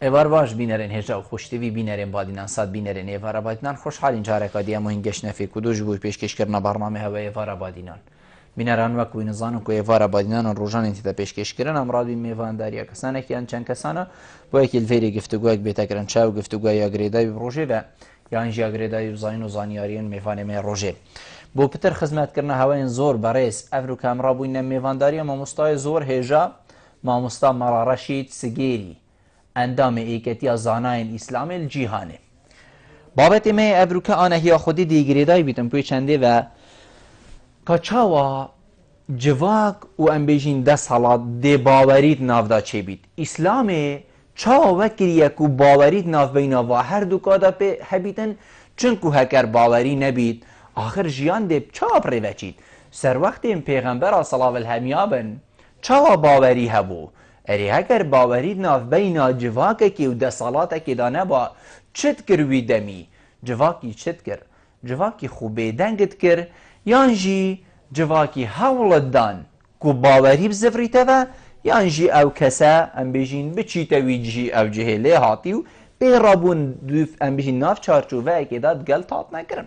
ایوار باش بینرین هجا و خوشتوی بینرین بادینان صد بینرین ایوارا بادینان خوشحالین جارکا دیا مهین گشت نفی کدو جبوی پیشکش کردن برنامه هوا ایوارا بادینان بینران وکوی نزانو که ایوارا بادینان روزان انتی تا پیشکش کردن امراد بین میوانداریا کسانه که چند کسانه با یک الفیری گفتگوی بیتا کردن چاو گفتگوی یا گریدای روزه و یا انجا گریدای وزاین و زانیارین میوانه می روزه بو پتر خدمت کردن هواین زور برایس افرو کامرا بوین میوانداریا ماموستای زور هجا ماموستا مرا رشید سگیری اندام ایکتی زاناین اسلام الجیهانه بابت می افروکا آنه هیا خودی دیگریدای بیتم پوی چنده و کچاوا جواک و انبیجین ده سالات ده باورید نافدا چه بید اسلام چاوا وکریه کو باورید ناف بینا و هر دو کادا پی هبیتن چونکو هکر باوری نبید آخر جیان ده چاوا پریوچید سر وقت این پیغمبر صلی الله الهمیابن چاوا باوری هبو اری هکر باورید ناف بینا جواکه که و ده سالاته که دانه با چت کروی دمی جواکی چت کر جواکی خوبه دنگت کر یانجی جواکی حولت دان کو باوری بزفریته و یانجی او کسا ام بیجین بچیته ویجی او جهله هاتیو پیرابون دوف ام بیجین ناف چارچوبه اکی داد گل تاط نکرن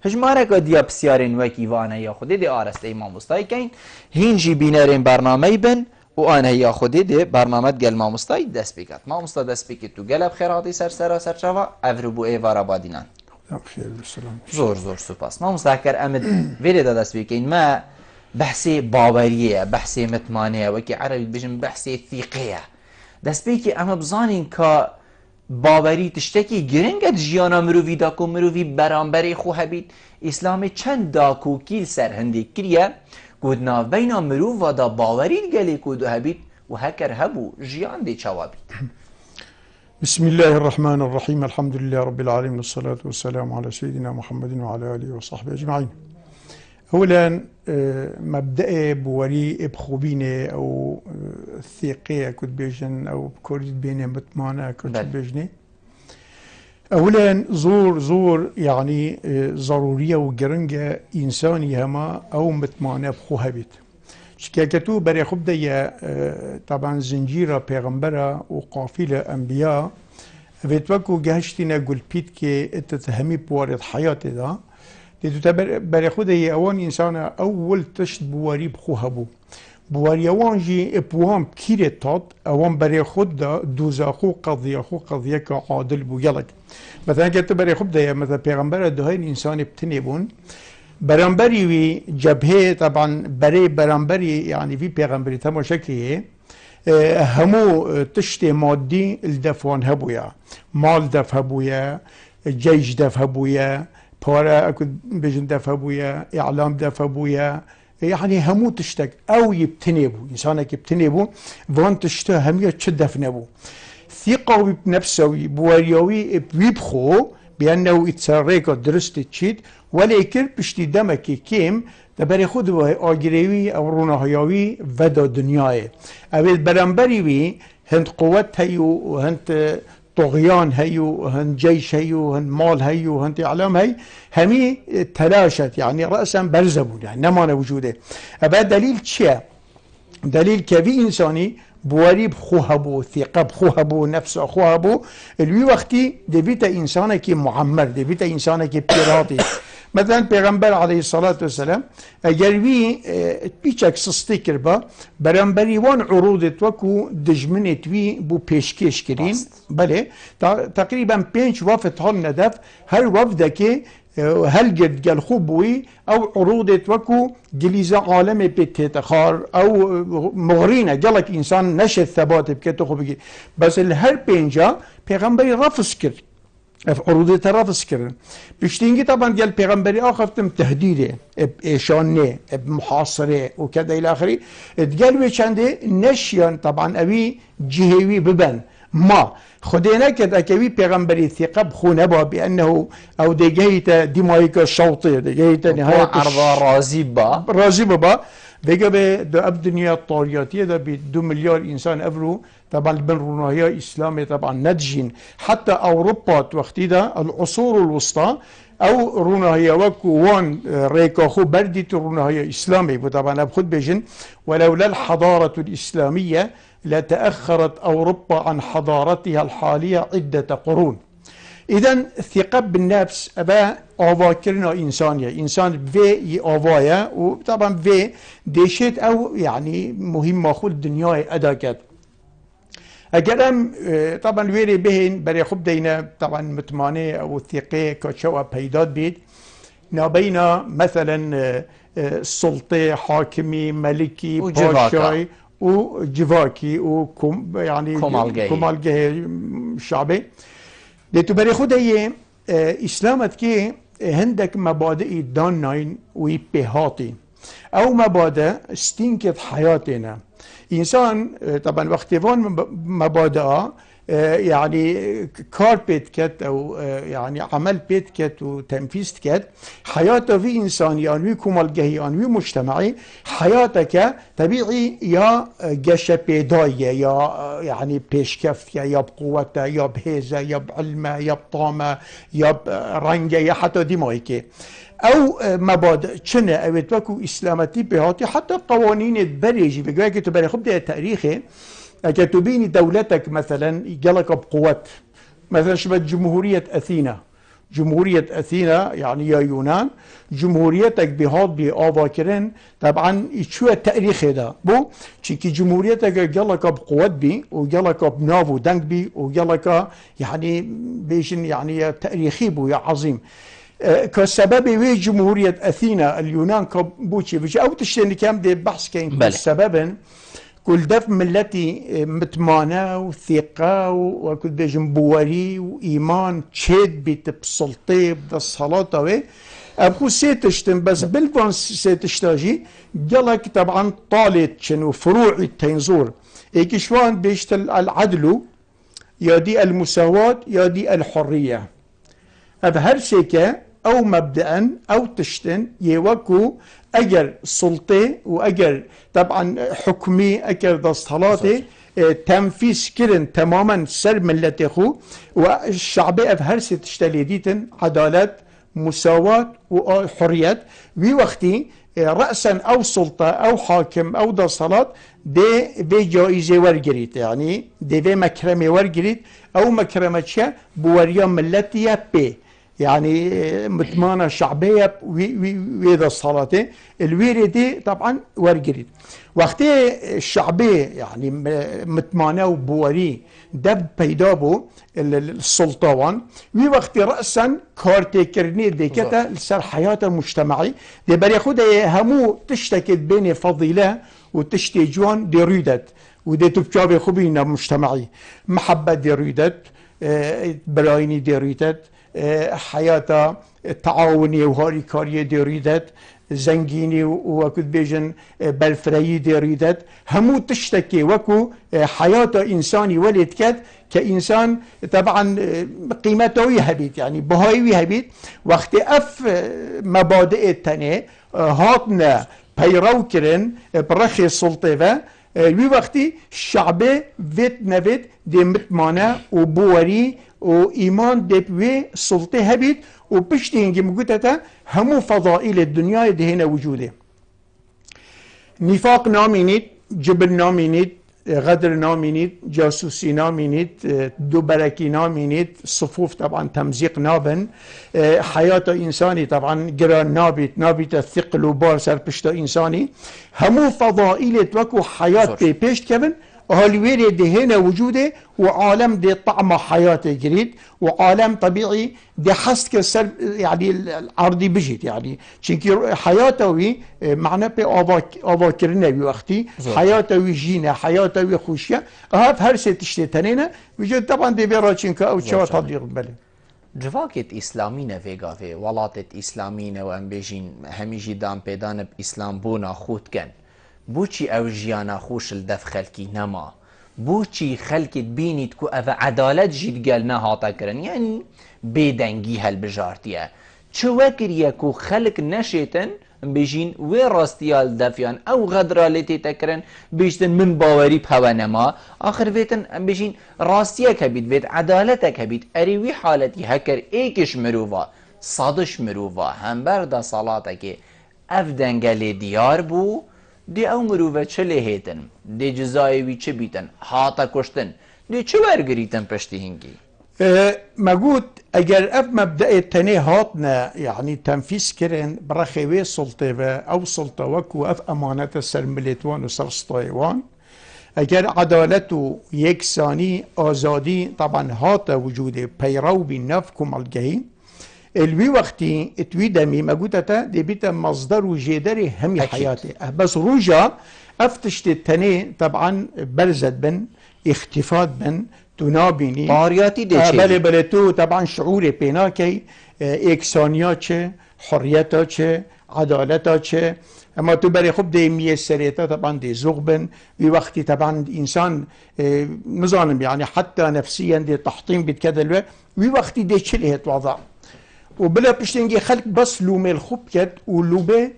هجماره که دیا بسیارین وکی وانه یا خودی دی آرسته امام مستای کن هینجی بینرین برنامه بن و آنها یا خودی دی برنامه گل ما مستای دست بکت ما مستا دست بکت تو گل بخیراتی سر چوا افرو بو ایوارا بادینان بخیر بسلام زور سپاس ما مستحکر امد ویلی دا دست بکین ما بحثی باوریه بحثی متمانه وکی عربی بجن بحثی ثیقیه دست بکی اما بزانین که باوری تشتکی گرنگت جیانا مروی داکو مروی برانبری خو هبید اسلام چند داکو کیل سر هندی کریه کود ناف بینا مروف و دا باورید گلی کودو هبید و هکر هبو جیان دی چوابید بسم الله الرحمن الرحيم الحمد لله رب العالمين والصلاة والسلام على سيدنا محمد وعلى آله وصحبه أجمعين. أولا مبدأ بوري بخوبينة أو ثقة كنت بيجن أو كورد بينه متمانة كنت بيجني. أولا زور يعني ضرورية وجرنجة إنساني هما أو متمانة بخوها بيت. شكاكتو بري خب دي طبعا زنجيرة پیغمبرة وقافلة أنبياء فيتوكو جهشتنا قل بيت كي اتتهمي بوارد حياتي دا ديتو بري خب دي اوان إنسانة أول تشت بواري بخوها بو بواري اوان جي ابوان بكيري تات اوان بري خب دا دوزا خو قضية كعادل بو يلك مثلا كتو بري خب دي مثلا پیغمبرة دوهين إنسان بتني بون برانبری وی جبهه طبعا برای برانبری يعني في پیغمبری تماشاكيه همو تشت مادي الدفوان هبويا مال دف هبويا جيش دف هبويا بارا اكد بجن دف هبويا اعلام دف هبويا يعني همو تشتك او يبتنبو انسانك يبتنبو وان تشته همية تشدف نبو ثقة بنفسه بواريوي بيبخو بأنه يتسرق درست تشيد ولكن بشتي دمكي كيم دبري خود آجريوي أو رونهايوي ودا دنياي أبد برانبري وي هند قوات هيو وهند طغيان هيو وهند جيش هيو وهند مال هيو وهند إعلام هي همي تلاشت يعني رأسا برزبون يعني نمان وجوده أبد دليل تشيا دليل كفي إنساني بواري بخوها بو ثقة بخوها بو نفس أخوها بو الوي وقتي دبيتا إنسانة كي معمر دبيتا إنسانة كي بيراتي مثلا پیغمبر عليه الصلاة والسلام اگر وی پیچک سستی کربا برانبری وان عروضت وکو دجمنت وی بو پیشکش کرین بله تقریبا 5 وفد هل ندف هر وفده که هل قد قال خوبوي او عروضت وكو جليزة عالم بتتخار او مغرينة قالك انسان نشد ثبات بكتو خوبي بس الهر بينجا پیغمبري رفض كر عروضت رفض كر بشتينجي طبعا قال پیغمبري اخفتم تهديده بإشانه بمحاصرة وكذا الى اخره قال ويشانده نشيان طبعا اوي جهوي ببن ما خدينا كده كوي پیغمبري ثقة بخونه با بأنه أو دقيت دماغك الشوطي دقيت نهاية عرض رازي با دقا دو أب دنيا الطارياتية ده ب2 مليار إنسان أفرو طبعا بالروناهية إسلامي طبعا ندجين حتى أوروبا وقتي ده العصور الوسطى او رونهاية وكو وان ريكا خو بردت رونهاية اسلامي طبعا بخد بيجن ولولا الحضارة الاسلامية لتأخرت اوروبا عن حضارتها الحالية عدة قرون. اذا الثقة بالنفس ابا آواكرنا انسانية انسان في آوايا وطبعا في ديشت او يعني مهمة خل الدنيا اداكت اگرم طبعا ویری بهین برای خوب دینا طبعا متمانه او ثقه کچوا پیداد بید نابینا مثلا سلطه حاکمی ملکی پاشای و جواکی و يعني کمالگه شعبی دیتو برای خود ای اسلامت که هندك مبادئ دان ناين وي بهاتي او مبادئ استنكت حياتنا انسان طبعا وقتيفان مبادئ يعني كار بيت كت او يعني عمل بيت كت وتنفيذ كت حياته في انسان يعني كمالجهي يعني مجتمعي حياتك طبيعي يا جش بيدايه يا يعني بيشكف يا بقوته يا بهيزه يا بعلمه يا بطامه يا برنجه يا حتى دماغك او مبادئ چنه او توكو اسلامتي بهاتي حتى قوانين البريجي بقولك تبري خب ده تاريخي اگه تبيني دولتك مثلا يجلك بقوة مثلا شبه جمهورية اثينا جمهورية اثينا يعني يا يونان جمهوريتك بهاد بآواكرن طبعا شو التاريخ ده بو چيكي جمهوريتك يجلك بقوة بي ويجلك بنافو دنك بي ويجلك يعني بيشن يعني تاريخي بو يا عظيم كسبب وي جمهورية اثينا اليونان كبوشي بيجي او تشتني كام دي بحث كان السبب كل دف ملتي متمانة وثقة وكل بيجن بواري وإيمان تشيد بيت بسلطة بالصلاة وي أبخو سيتشتن بس بالفان سيتشتاجي جالك طبعا طالت شنو فروع التنظور إيكشوان بيشتل العدل يا دي المساواة يا دي الحرية أبهر شيكا أو مبدأ أو تشتن يوكو أجر سلطة وأجر طبعا حكمي أجر دستهلاتي تنفيذ كرن تماما سر ملتي خو والشعبية في هرسة تشتليديتن عدالة مساواة وحريات وي وقتي رأسا أو سلطة أو حاكم أو دستهلات دي في جائزة ورقريت يعني دي في مكرمة ورقريت أو مكرمة شا بوريا ملتية بي يعني متمانة شعبية ويدا الصلاة الويري دي طبعا ورقريد وقتي الشعبية يعني متمانة وبوري دب بيدابو السلطوان وي وقت رأسا كارتي كرني دي كتا لسر حياة المجتمعي دي بري خود همو تشتكت بين فضيلة وتشتي جوان دي ريدت ودي تبجابي خوبين مجتمعي محبة دي ريدت برايني دي ريدت حياته تعاوني وهاري كاريه ديريدت زنجيني وكل بيجن بالفريي ديريدت همو تشتكي وكو حياته انساني ولد كد كانسان طبعا قيمته يهبيت يعني بهاي يهبيت وقت اف مبادئ التانية هاتنا بيرو كرن برخي السلطة الوي وقتي الشعب فيت نفيت دي متمانة وبوري وإيمان دي بوي سلطة هبيت وبشتي هنجي مقوتتا همو فضائل الدنيا دي هنا وجوده نفاق نامينيت جبل نامينيت غدر نامينيت جاسوسي نامينيت دوبركي نامينيت صفوف طبعا تمزيق نابن حياة إنساني طبعا جران نابت الثقل وبار سر بشتا إنساني همو فضائل وكو حياة بيشت كبن هالويري دي هنا وجوده وعالم دي طعم حياة جديد وعالم طبيعي دي حس كسر يعني العرضي بجيت يعني شنكي حياته معناه بأواكرنا بوقتي حياته جينا حياته خوشيا هاف هرسة تشتتنينا وجد طبعا دي بيرا شنكا او تشوى تضير بله جواكت إسلامينا فيغا في ولاتت إسلامينا وأم بيجين هميجي دام بيدان بإسلام بونا خوت كان بوچی او جیانا خوش الدف خلکی نما بوچی خلکت بینید کو او عدالت جید گل نهاتا کرن یعنی بیدنگی هل بجارتیه چه وکریه کو خلک نشیتن بيجين وين راستيال دافيان او غدرالتي تكرن بيجتن من باوري بهوا نما اخر فيتن بيجين راستيك هبيت فيت عدالتك هبيت اريوي حالتي هكر ايكش مروفا صادش مروفا هم بر دا صلاته که اف دنگل دیار بو دی او مروفه چه لهیتن دی جزایوی چه بیتن هاتا کشتن دی چه ورگریتن پشتی هنگی مجود اگر اف مبدأ تاني هاتنا يعني تنفيذ كرن برخوي سلطة او سلطة وكو اف امانة سرملتوان و سرستايوان اگر عدالته يكساني آزادي طبعا هات وجوده بيرو بالنف كمالجهي الوي وقتي اتوي دمي مجودتا دي بيتا مصدر وجدري همي حياتي بس روجا افتشت التاني طبعا برزت بن اختفاء بن تنابيني بارياتي دي بله تو طبعا شعور بيناكي اكسانيا چه حريتا چه عدالتا چه اما تو برای خب دی میسریتا طبعا دی زغبن وی وقتی طبعا انسان مظالم يعني حتى نفسيا دي تحطيم بتكدل وی وقتی دی چله وضع وبلا بشتنجي خلق بس لومي الخب كد ولوبه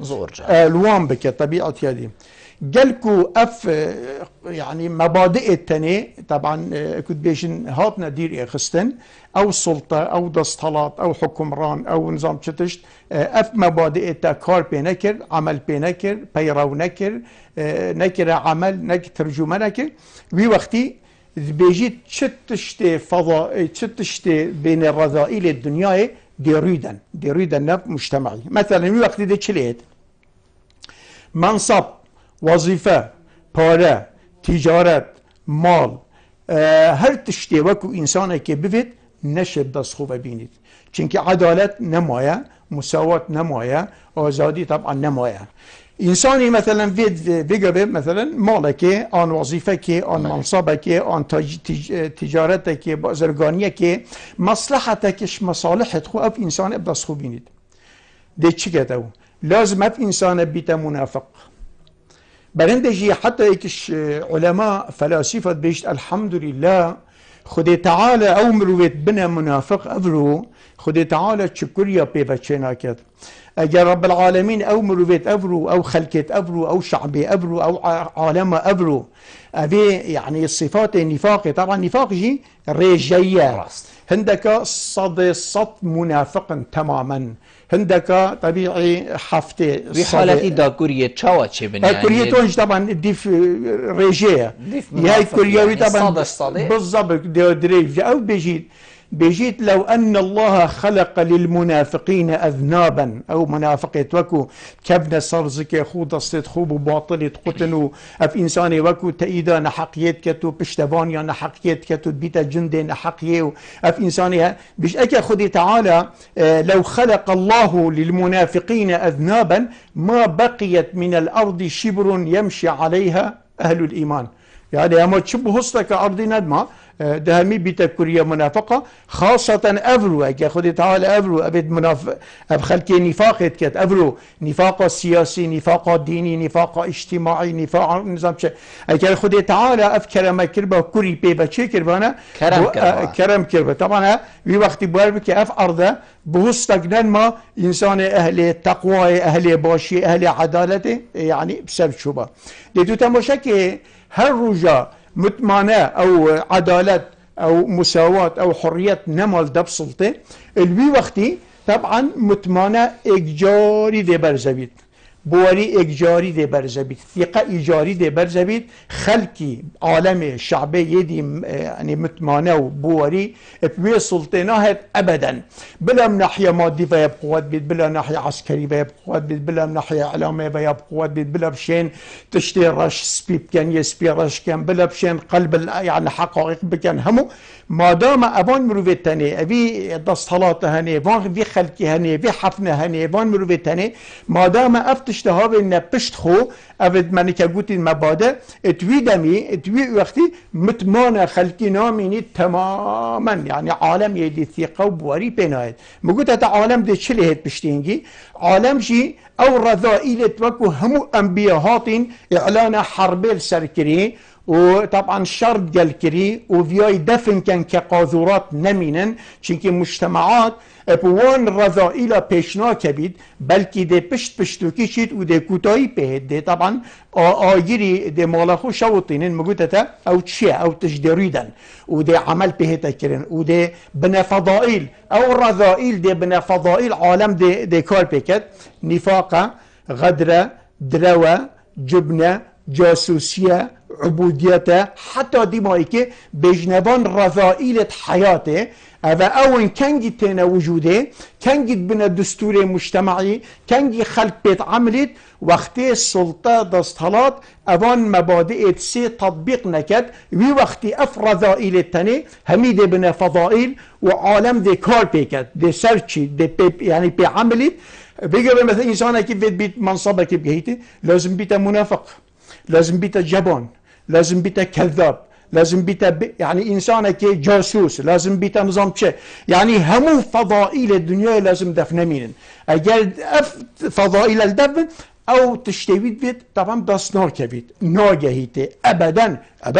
الوان بك طبيعه هذه جالكو اف يعني مبادئ التاني طبعا كنت بيشن هاتنا دير خستن او سلطه او دستالات او حكمران او نظام شتشت اف مبادئ تا كار بينكر عمل بينكر بيرو نكر نكر عمل نكر ترجمه نكر وي وقتي بيجي تشتشت فضاء تشتشت بين الرذائل الدنيا ديريدن نف مجتمعي مثلا وي وقتي دي تشليت منصب وظيفة پاره تجارت مال هر تشتی وکو انسانه که بفید نشد دست خوب بینید چونکه عدالت نمایه مساوات نمایه آزادی طبعا نمایه انسانی مثلا بگه مثلا مالکه آن وظیفه که آن منصبه که آن تجارت که بازرگانیه که مصلحته کش مصالحت خو اف انسان دست خوب بینید ده چی کتو لازم اف انسان بیت منافق برندجي حتى يكش علماء فلاسفة بيشت الحمد لله خدي تعالى او مرويت بنا منافق افرو خدي تعالى شكريا بيبتشينا كده اجا رب العالمين او مرويت افرو او خلكت افرو او شعبي افرو او عالم افرو ابي يعني صفات النفاق طبعا نفاق جي ريجية هندك صد منافق تماما هندك طبيعي حفتة بحالة دا كوريا تشاوة چه بني كوريا تونج طبعا ديف ريجية هاي كورياوي طبعا بالضبط دريف او بيجيت لو أن الله خلق للمنافقين أذنابا أو منافقة وكو كبنا صرزك خود صد خوب وباطل قتنو أف إنساني وكو تأيدا نحقيت كتو بشتبانيا نحقيت كتو بيتا جند نحقيه أف إنساني بيش أكا خدي تعالى لو خلق الله للمنافقين أذنابا ما بقيت من الأرض شبر يمشي عليها أهل الإيمان يعني أما تشبه هستك أرض ندمة دهمي بيتا كوريا منافقة خاصة أفرو أكي خدي تعالى أفرو أبد منافق أب خلقي نفاق كت أفرو نفاق سياسي نفاق ديني نفاق اجتماعي نفاق نظام شيء أكي خدي تعالى أف كرم كربا كوري بيبا شي كربانا كرم كربا طبعا في وقت بواربك أف أرضه بوستقنن ما إنسان أهل تقوى أهل باشي أهل عدالته يعني بسبب شبه لدو تماشاكي هر رجا متمانة أو عدالة أو مساواة أو حرية نمال دب سلطة الوي وقتي طبعا متمانة إجاري دي برزبيت بواري إجاري دي برزبيت ثقة إيجاري دي برزبيت خلقي عالم شعبي يدي يعني متمانة وبواري بوي سلطناهت أبدا بلا من ناحية مادي فيها بقوات بيت بلا ناحية عسكري فيها بقوات بيت بلا من ناحية إعلامية فيها بقوات بيت بلا بشين تشتي رش سبيب كان يسبي رش كان بلا بشين قلب يعني حقائق بكان همو ما دام أبان مروفيت تاني أبي دستالات هني فان في خلقي هني في حفنة هني فان مروفيت تاني ما دام أفتشتها إن بشتخو أبد منك قلت المبادئ اتوي دمي اتوي وقتي متمانة خلقي ناميني تماما يعني عالم يدي ثقة وبواري بينايت مقلت هذا عالم دي شلهت بشتينجي عالم جي أو رذائل توكو همو أنبياء هاتين إعلان حرب السركري وطبعا شرط قال كري وفياي دفن كان كقاذورات نمينن چونك مجتمعات بوان رذائل پیشنا کبید بلکه ده پشت پشتوکی شید و ده کوتاهی پهد ده طبعا آگیری ده مالخو شوطینن مگوته تا او چیه او تجدریدن و ده عمل پهتا کرن و ده بنا فضائل او رذائل ده بنا فضائل عالم ده کار پکد نفاقه غدره دروه جبنه جاسوسیه عبودیته حتی دیمایی که بجنبان رذائل حیاته اما اون کنگی تینا وجوده کنگی بنا دستور مجتمعی کنگی خلق بیت عملت وقتی سلطه دستهلات اوان مبادئ سي تطبیق نکد وی وقتی اف رذائل تنی هميده بنا فضائل وعالم دي کار پیکد دي سرچی دي يعني بي عملت بيجي مثلا انسان كيف بيت منصبه كيف جهيته لازم بيت منافق لازم بيت جبان لازم بيت كذاب لازم بيت يعني انسان كي جاسوس لازم بيت نظام شيء يعني همو فضائل الدنيا لازم دفن مين اجل فضائل الدفن او تشتويت بيت طبعا داس نار كبيت ناجهيته ابدا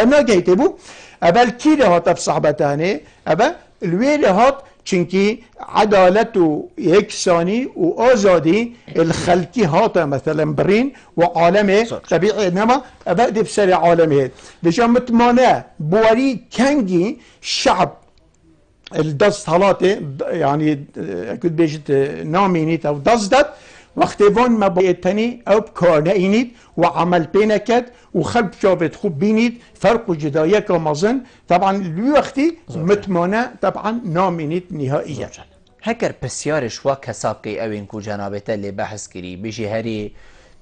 ناجهيته بو ابل كيله هات بصحبتانه ابا الويله هات چونكي عدالت و يكساني و آزادي الخلقي هاتا مثلا برين وعالمه طبيعي انما ابقى بسر عالمه بشان متمانع بوري كنجي شعب الدست هلاته يعني كنت بيجت نامينيت او دزدت وقتی وان مبایتنی او بکارنه اینید و عمل بینکد و خلق شابت خوب بینید فرق و جدایه که مازن طبعا وقتی متمانه طبعا نامینید نهائیه هكر بسيارش وا كسابقي اوين كو جنابته اللي بحث كري بيجي هري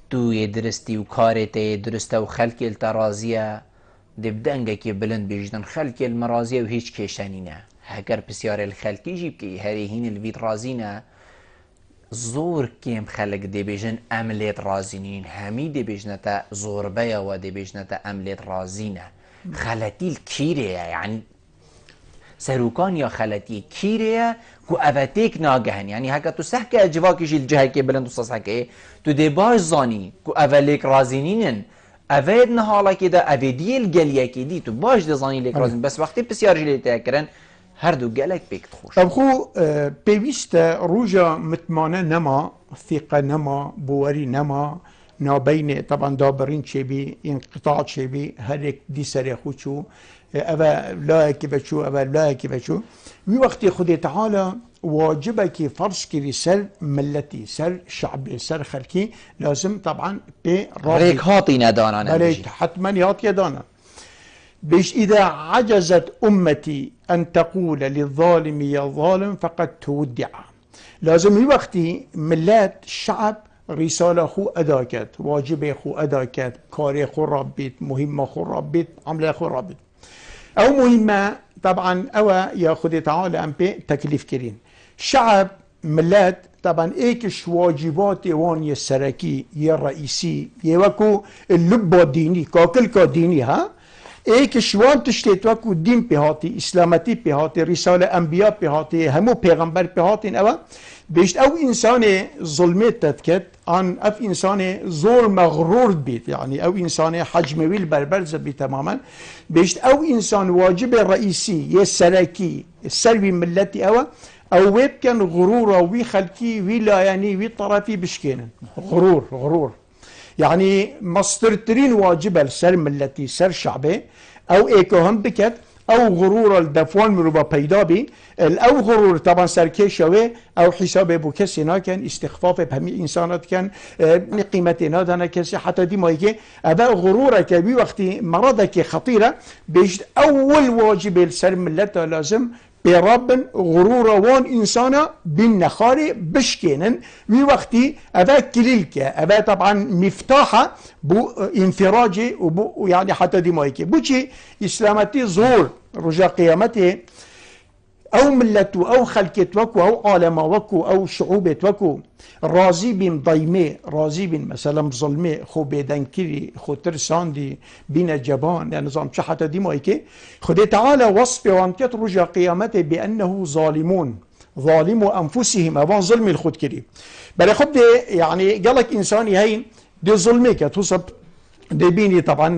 تو يدرستي وكارتي درسته وخلقي الترازيه دبدنگه كي بلند بيجدن خلقي المرازيه وهيج كيشانينه هكر بسيار الخلقي جيب كي هري هين الفيت رازينه زور كيم خلق دي بيجن املت رازينين همي دي بيجنتا زور بيا ودي بيجنتا املت رازينه خلتي الكيريا يعني سروكان يا خلتي كيريا كو افاتيك ناگهن يعني هكا تو سحكي اجواكي جي الجهه كي بلند تصحكي تو دي باش زاني كو افاليك رازينين افاد نهالا كده افيدي الجليه كي دي تو باش دي زاني ليك رازين بس وقتي بسيار جلي تاكرن هر دو گلک بیک تخوش طب خو پیوست روجا متمانه نما ثقه نما بواري نما نابين طبعا دابرين شبي انقطاع شبي هرك دي سري خوشو أبا لا كيفشو أبا لا كيفشو وي وقت خدي تعالى واجبك فرض كري سر ملتي سر شعبي سر خلقي لازم طبعا بريك هاطي ندانا بريك حتما يعطي دانا بيش إذا عجزت أمتي أن تقول للظالم يا ظالم فقد تودع لازم وقتي ملات الشعب رسالة خو أداكت واجب خو أداكت كاري خو ربيت مهمة خو ربيت عملة خو ربيت أو مهمة طبعا أو يا خدي تعالى أم بي تكليف كرين شعب ملات طبعا ايكش واجبات وان يسركي يا رئيسي يوكو اللب الديني كاكل ديني ها ایک شوان تشتیت وکو دین پیهاتی اسلامتی پیهاتی رساله انبیاء پیهاتی همو پیغمبر پیهاتین او بیشت او انسان ظلمت تدکت آن اف انسان زور مغرور بید يعني او انسان حجموی البربرز بید تماما بیشت او انسان واجب رئیسی یه سرکی سلوی ملتی او ويب كان غرور وي خلقي وي لاياني وي طرفي بشكينا غرور يعني مصدرترين واجبة لسر ملتي سر شعبي او ايكوهم بكت او غرور الدفوان مروبا بيدا بي او غرور طبعا سر كيشوي او حساب ابو كسي كان استخفاف بهمي انسانات كان قيمتنا دانا كسي حتى دي ما يجي ابا غرورك بي وقتي مرضك خطيرة بيجد اول واجب لسر ملتها لازم برب غرور وان انسانا بالنخاري بشكينن وي وقتي ابا كليلك ابا طبعا مفتاحة بو انفراجي وبو يعني حتى دي مايكي بوشي اسلامتي زور رجا قيامتي او ملتو او خلقت وكو او عالم وكو او شعوبت وكو راضي بين ضيمه راضي بين مثلا ظلمه خو بيدنكري خو ترساندي بين جبان يعني نظام شحته دي مايكي خدي تعالى وصف وانكت رجا قيامته بانه ظالمون ظالموا انفسهم ابان ظلم الخود كري بل خد يعني قالك انساني هي دي ظلمك توصب دي بيني طبعا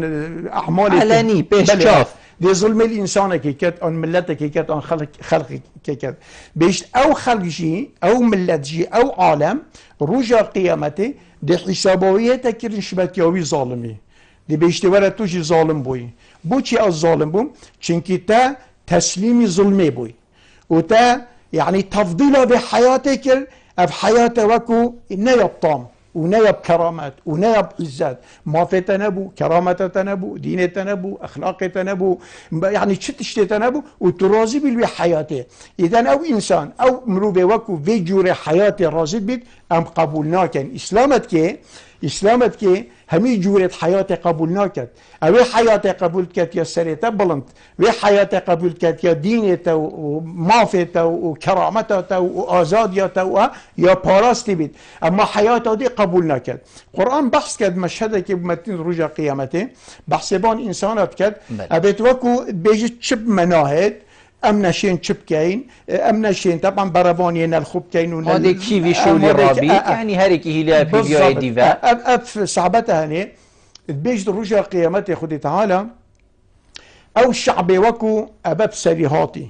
اعمال علني بيش بله. شاف دي ظلم الانسان كي كات ان ملته كي كات ان خلق كي كات بيش او خلق جي او ملت جي او عالم رجع قيامته دي حسابويته كرن شبكيوي ظالمي دي بيشتي ورا توجي ظالم بوي بوشي الظالم بوم چنكي تا تسليمي ظلمي بوي وتا يعني تفضيله بحياتك في حياته وكو نيب طام ونيب كرامات ونيب عزات ما في تنبو كرامة تنبو دين تنبو أخلاق تنبو يعني تشتي تنبو وترازي بالوي حياته إذن أو إنسان أو مروبي وكو في جوري حياته رازي بيت أم قبولناك إسلامت كي همي جورة حياتي قبولناك أو حياتي قبولك يا سريتا بلنت وي حياتي قبولك يا دينته ومافته وكرامته وآزاديته يا باراستي بيت أما حياته دي قبولناك القرآن بحث كد مشهدك بمتين رجع قيامته بحث بان إنسانات كد أبيت وكو بيجي تشب مناهد امنا شين تشب كاين امنا شين طبعا برافانينا الخوب كاين هذا كيفي شو اللي رابي يعني هاريك هي بيديو ديفا اف صعبتها هنا بيجد رجع قيامته خدي تعالى او الشعب وكو اباب سريهاتي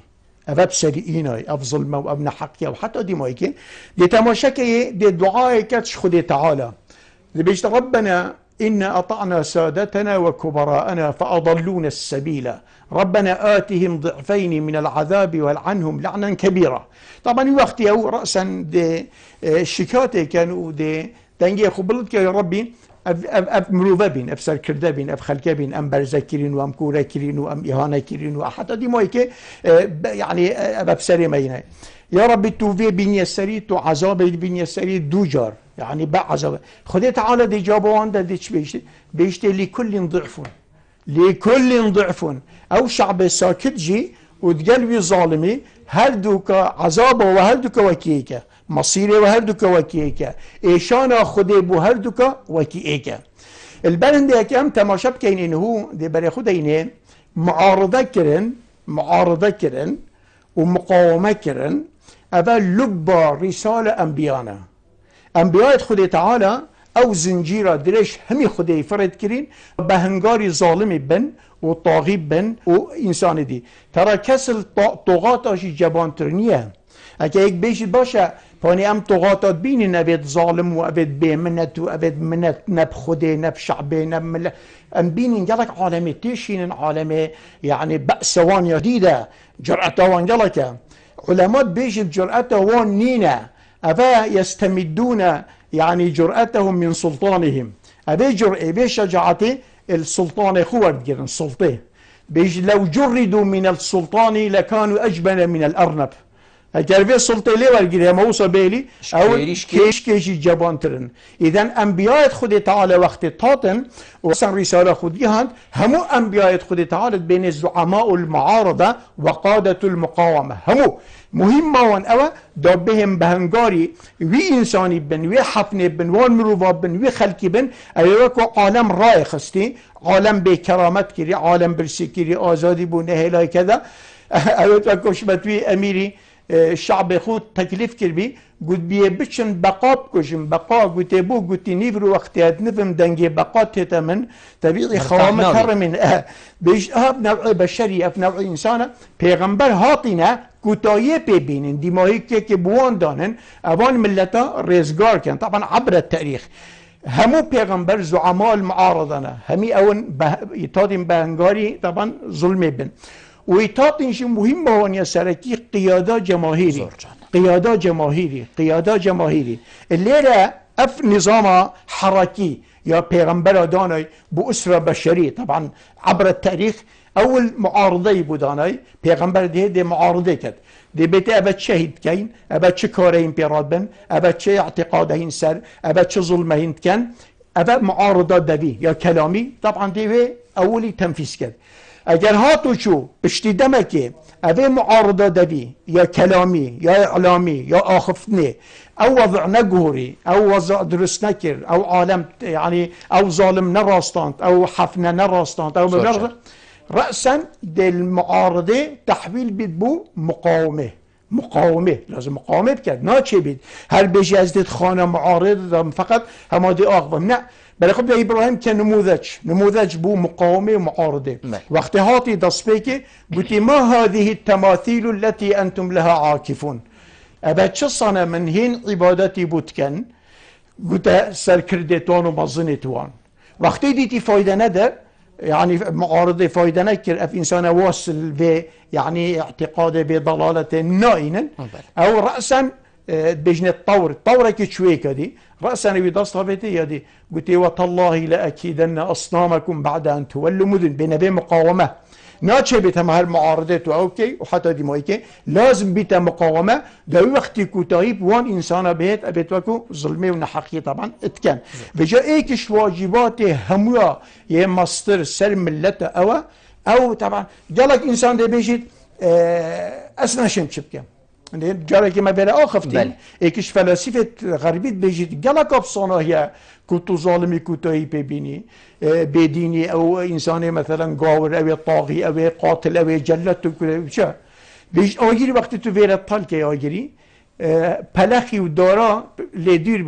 اباب سرييناي اف ظلمه وابن حقيا وحتى دي مايكي دي تماشكي دي دعاء كاتش خدي تعالى دي بيجد ربنا إنا أطعنا سادتنا وكبراءنا فأضلونا السبيل ربنا آتهم ضعفين من العذاب والعنهم لعنا كبيرا طبعا وقت يو رأسا دي شكاتي كانوا دي تنجي خبلتك يا ربي أف مروفابين أف سركردابين أف خلكابين أم برزكرين وأم كوراكرين وأم إهانكرين وحتى دي مايكي يعني أف سريمين يا ربي توفي بني السري تو عذاب بني السري دوجار يعني بقى عذاب خدي تعالى دي جابوان ده ديش بيشتي لكل ضعف او شعب ساكت جي وتقلبي ظالمي هل دوكا عذابه وهل دوكا وكيكا مصيري وهل دوكا وكيكا ايشانا خدي بو هل دوكا وكيكا البلد دي كام تماشب كاين انه دي بري خدينه معارضه كرن ومقاومه كرن أبا لبا رسالة أنبيانا أنبياء خدي تعالى أو زنجيرة دريش همي خدي فرد كرين بهنگاري ظالمي بن وطاغي بن وإنسان دي ترى كسل طغات أشي جبان ترنية أكا يك بيش باشا فاني أم طغاتات بيني نبيت ظالم وأبيت بمنت وأبيت منت نب خدي نب شعبي نب مل أم بيني نجلك عالمي تيشين عالمي يعني بأسوان جديدة جرأتوان جلك علماء بيجي جرأته وان نينا أفا يستمدون يعني جرأتهم من سلطانهم أبي جرأة بي شجاعتي السلطان خوارد جرن السلطة بيجي لو جردوا من السلطان لكانوا أجبن من الأرنب اگر في سلطه لي ورگیره موسى بيلي او كيش جبان ترن اذا انبياء خود تعالى وقت تاتن وصن رساله خوديهان همو انبياء خود تعالى بين الزعماء المعارضه وقاده المقاومه همو مهمه وان او دبهم بهنگاري وي انساني بن وي حفني بن وان مروفا بن وي خلقي بن ايوكو عالم راي خستي عالم بكرامت كري عالم برسكري ازادي بو نهلا كذا ايوكو شبتوي اميري الشعب خود تكليف كربي قد بيه بچن بقاب كشم بقا قد بو قد نيفرو وقتيات نفهم دنجي بقا تتمن طبيعي خوامت هرمن بيش نوع بشري اف نوع انسانه پیغمبر هاتينا كوتايه ببينن دماغي كي بوان دانن اوان ملتا رزگار كان طبعا عبر التاريخ همو پیغمبر زعماء المعارضنا همي اون يتادم بهنگاري طبعا ظلمي بن ويتاطنش مهمة وان يساركي قيادة جماهيري اللي را اف نظام حركي يا پیغمبر داناي بأسرة بشري طبعا عبر التاريخ اول معارضي بوداناي پیغمبر دي معارضي كد دي بيت ابد شهيد كين ابد شكارين بيراد بن ابد شي اعتقادهين سر ابد شي ظلمهين كان ابد معارضة دبي يا كلامي طبعا دي اولي تنفيذ كد اگر هاتو شو بشتي دمكي اوه معارضه دبي يا كلامي يا اعلامي يا اخفتني او وضع نقهري او وضع درس نكر او عالم يعني او ظالم نراستانت او حفنه نراستانت او مبرر رأسا دي المعارضه تحويل بيدبو مقاومه مقاومه لازم مقاومه بکرد ناچه بید هر بيجي از دید خانه معارض فقط هما دي اقوام نه بل خب ابراهيم كان نموذج بو مقاومه ومعارضه وقت هاتي دسبيكي قلت ما هذه التماثيل التي انتم لها عاكفون ابد چه صنع من هين عبادتي بوتكن قلت سركردتوان ومظنتوان وقتی دیتی فایده نده يعني معارضه فایده نکر اف انسان واصل به يعني اعتقاد بضلاله نائن او راسا بجن الطور كشويك دي راسا بيدست هبتي يدي قلت وتالله لاكيدن اصنامكم بعد ان تولوا مدن بنبي مقاومه ناتشه بيتا مع المعارضات اوكي وحتى دي مويكي لازم بيتا مقاومه ده وقت كوتايب وان انسان بيت ابيتوكو ظلمي ونحقي طبعا اتكن بجا ايكش واجبات هموا يا ماستر سر ملته او طبعا جالك انسان ده بيجي اسنا شمشبكه جالك ما بلا اخفتي ايكش فلاسفه غربيت بيجي جالك ابصانه هي كنتو ظالمي كوتاي ببيني بديني او انساني مثلا قاور او طاغي او قاتل او جلت شو بيش اجري وقت تو فيرا طالك اجري پلخي ودارا لدير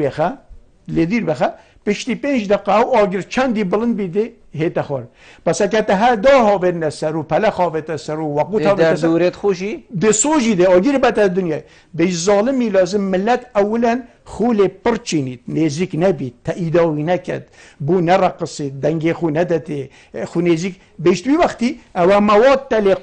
بخا پشتی 5 دقیقه او آگر چندی بلند بیده هیت خور پس اگه ته دا ها بین سر و پلخ ها بین سر و وقوت ها در دورت خوشی به سوجی ده آگر بتا دنیا به ظالمی لازم ملت اولا خول پرچینید نزیک نبید تاییداوی نکد بو نرقصید دنگی خو ندته خو نزیک بیشتوی وقتی او مواد تلق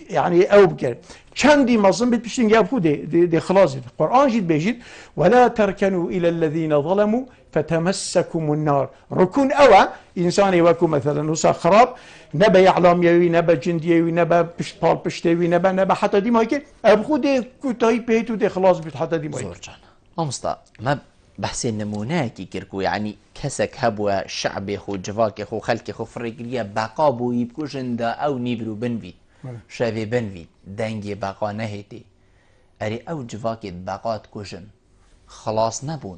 يعني او بكر چندی مظلم بيت بشتين جاب خو دي خلاص القرآن جيد بيجيد ولا تركنوا إلى الذين ظلموا فتمسكم النار ركون أوا إنساني وكو مثلا وصا خراب نبا يعلم يوي نبا جنديوي نبا بشطال بشتوي نبا حتى دي مايكي أبخو دي كوتاي بيتو دي خلاص بيت حتى دي مايكي زورجان أمستا ما بحث نموناكي كيركو يعني كسك هبوا شعبي خو جواكي خو خلقي خو فريقليا بقابو يبكوشن دا أو نيبرو بنفيد شوی بنوید دنگی بقا نهیتی اری او جواکی بقات کشن خلاص نبون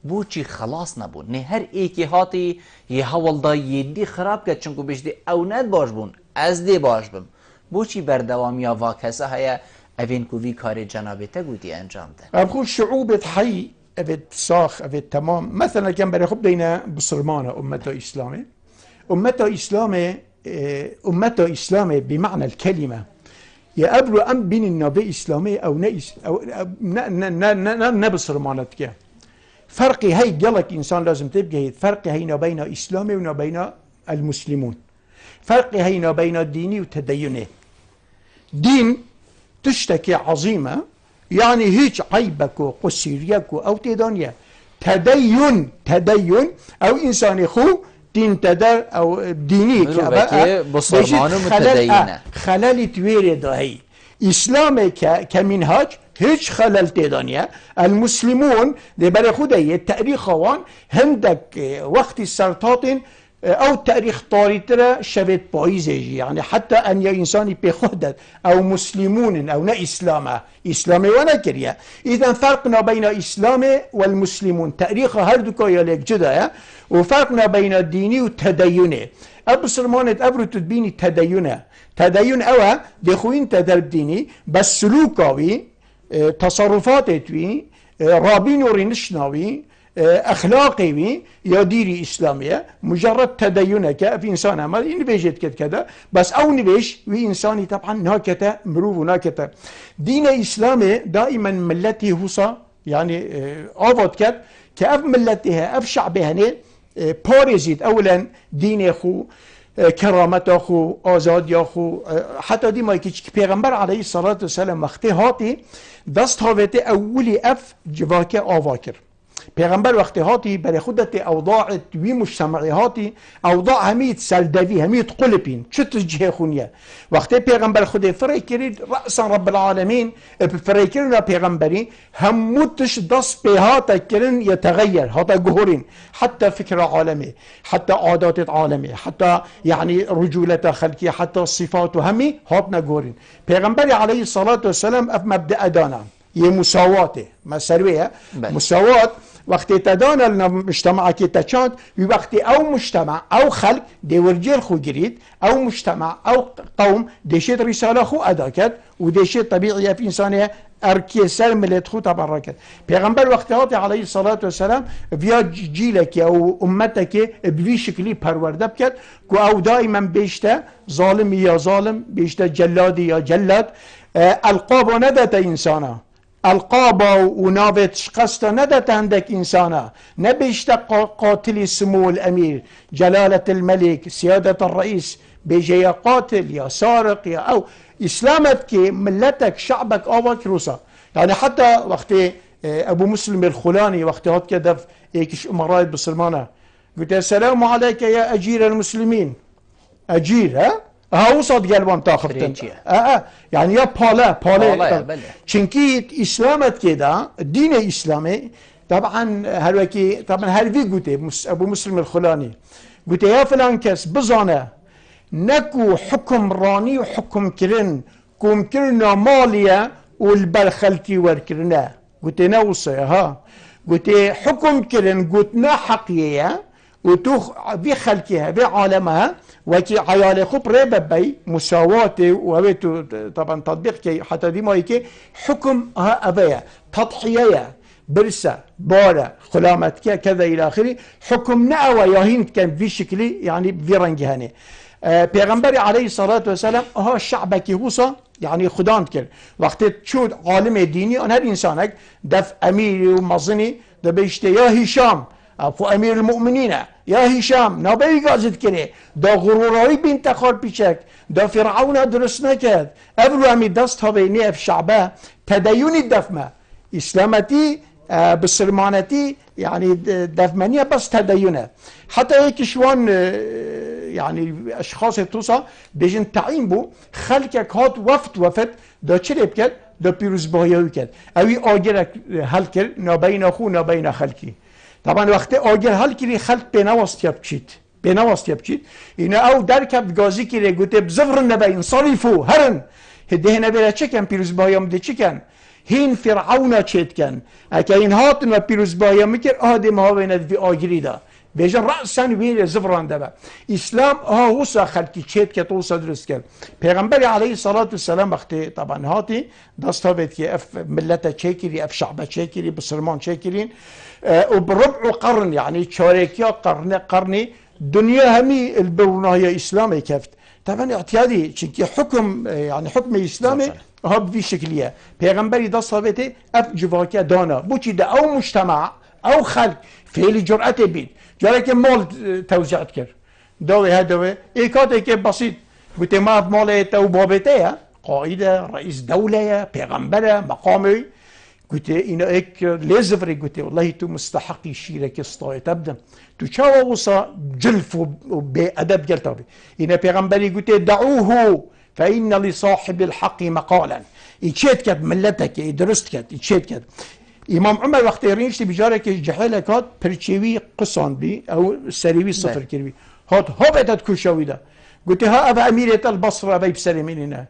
بو چی خلاص نبون نه هر ایکی هاتی یه حوال دا یدی خراب کد چونکو بشتی او ند باش بون از دی باش بم بو چی بردوام یا واکسه هیا اوین کووی کار جنابته گودی انجام ده ابخو شعوبت حی ابد ساخ ابد تمام مثلا كان بري خب دينا بسلمانة أمته إسلامي أمته إسلامي بمعنى الكلمة يا أبرو أم بين النبي إسلامي أو نيس أو نبسلمانتك فرقي هي قالك إنسان لازم تبقى فرقي هي بين إسلامي وبين المسلمون فرقي هي بين الديني وتدينه دين تشتكي عظيمة يعني هيج عيبك وقصيريك أو تدانية تدين أو إنسان خو دين تدر أو ديني كبا بصرمان متدينة خلل تويرد هي إسلام كمنهاج هيج خلل تدانية المسلمون دي بري خدي التاريخ وان هندك وقت السرطات او تاريخ طاري ترى شبت بايزي يعني حتى ان يا انساني بخدد او مسلمون او نا اسلامي وانا كريا اذا فرقنا بين اسلام والمسلمون تاريخ هردوكا يليك جدا وفرقنا بين الديني والتديني ابسلمانت ابرو تدبيني تدين اوه دخوين تدر ديني بس سلوكاوي تصرفاتي رابين ورينشناوي اخلاقي يا ديري اسلاميه مجرد تدينك في انسان ما ينبيجت كذا بس او نبيش وانساني طبعا ناكته مروف وناكته دين اسلامي دائما ملتي هوصا يعني افض كد كاف ملتها اف شعبها باريزيت اولا دين اخو كرامت اخو آزادی اخو حتی دی مایی که پیغمبر علیه الصلاة والسلام وقتی هاتی دست هاوته اولی اف جواکه آواکر پیغمبر وقتی هاتی برای خودت اوضاع وی مجتمعی هاتی اوضاع همید سلدوی همید قلبین چت جهه خونیه وقتی پیغمبر خود فرای کرد رأسا رب العالمین فرای کرد پیغمبری هموتش دست به هاتا کرن يتغير هاتا جهورين حتى فكرة عالمي حتى عادات عالمي حتى يعني رجولة خلقية حتى صفات همي هاتنا جهورين پیغمبر عليه الصلاة والسلام اف مبدأ دانا یه مساواته مساویه مساوات وقتی تدان المجتمع که تچاند وقتی او مجتمع او خلق دیورجل خو گرید او مجتمع او قوم دیشت رساله خو ادا کرد و دیشت طبیعی اف انسانیه ارکی سر ملت خو تبرک کرد پیغمبر وقتی هاتی علیه الصلاة والسلام ویا جیلک او امتک بوی شکلی پرورده بکرد که او دائما بیشتر ظالم یا ظالم بیشتر جلاد یا جلاد القاب ندات انسانا القاب و ناوت قصد ندات عندك انسانا نبيشت قاتل سمو الامير جلالة الملك سيادة الرئيس بيجي يا قاتل يا سارق يا او اسلامك ملتك شعبك اوك روسا يعني حتى وقت ابو مسلم الخولاني وقت هات كده ايكش امراء بسلمانه قلت السلام عليك يا اجير المسلمين اجير ها ها وصد قلبان تاخذ يعني يا بالا چنكي اسلامت كده دين اسلامي طبعا هلوكي طبعا هلوي قلت ابو مسلم الخولاني قلت يا فلان كس بزانه نكو حكم راني وحكم كرن كوم كرنا ماليه والبرخلتي وركرنا قلت نوصي ها قلت حكم كرن قلتنا حقيقيه وتوخ في خلقها في عالمها وكي عيال خوب ريبا بي مساواته وهويتو طبعا تطبيق كي حتى دي مايكي حكم ها أبايا تضحية برسة بارة خلامتك كذا إلى آخره حكم نأوى ياهين كان في شكلي يعني في رنجهاني پیغمبر عليه الصلاة والسلام ها شعبك هوصا يعني خدان كر وقت تشود عالم ديني أنا إنسانك دف أميري ومظني ده بيشتي يا هشام فو امیر المؤمنین یا هشام نباید گازد کنه دا غرورایی به انتخار پیچک دا فرعون درست نکرد اولو همی دست ها بینی اف شعبه تدیونی دفمه اسلامتی بسلمانتی يعني دفمانية بس تدينه حتى هيك شوان يعني اشخاص توصى بيجن تعيين بو خلقك هات وفت دا چلي بكت دا بيروز باهيوي كت اوي آجرك هل كر نابين اخو نابين خلقي طبعا وقت آگر حل کلی خلق بنواست بچید اینا او درکب گازی کلی گوته بزفر نبین صریفو هرن هده نبیره چکن پیروز بایم ده چکن هین فرعون چید کن اکه این هاتن و پیروز بایم میکر آدم ها ویند وی آگری دا بیجن رأسن ویر زفران ده با اسلام هوسا خلقی چید که توسا درست کرد پیغمبر علیه الصلاة والسلام وقتی طبعا هاتی دست ها بید که اف ملت چکری اف شعب چکری بسلمان چکرین وبربع قرن يعني شاركيا قرني دنيا همي البرناهية إسلامي كفت طبعا اعتيادي چونكي حكم يعني حكم إسلامي هاب في شكلية پیغمبري دا صابته اف جواكيا دانا بوچي دا او مجتمع او خلق فعل جرأت بيد جارك مال توزيعت كر داوي هدوي ايكاتي بسيط قلت ما مال تو بابته قائدة رئيس دولة پیغمبر مقامي قلت إنا إيك لازفري قلت والله تو مستحقي شيرك استويت أبدا تو شاوا وصا جلف وبأدب جلتابي إنا بيغمبري قلت دعوه فإن لصاحب الحق مقالا إتشيت كد ملتك درست كد إتشيت كد إمام عمر وقت يرينشتي بجارك جحيلة كات برشيوي قصان بي أو سريوي صفر كربي هات هبتت كوشاوي ده قلت ها أبا أميرة البصرة أبا بسلميننا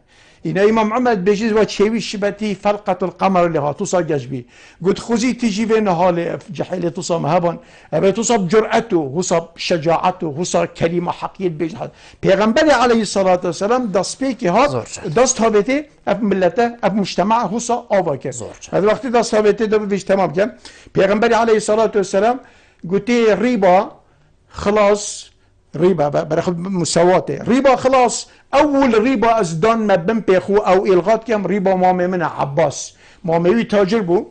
إنا إمام عمر بيجيز وتشيوي شبتي فلقة القمر اللي هاتوصا جاجبي قلت خوزي تجي في نهالي جحيلة توصا مهبا أبا توصا بجرأته وصا شجاعته وصا كلمة حقية بيجحل پیغمبر عليه الصلاة والسلام دست بيكي هات دست هابته أب ملته أب مجتمع وصا آوا كر هذا وقت دست هابته دو بيش تمام كر پیغمبر عليه الصلاة والسلام قلت ريبا خلاص ريبا برخد مساواته ريبا خلاص اول ريبا ازدان ما بن بيخو او الغات كم ريبا مامي من عباس مامي تاجر بو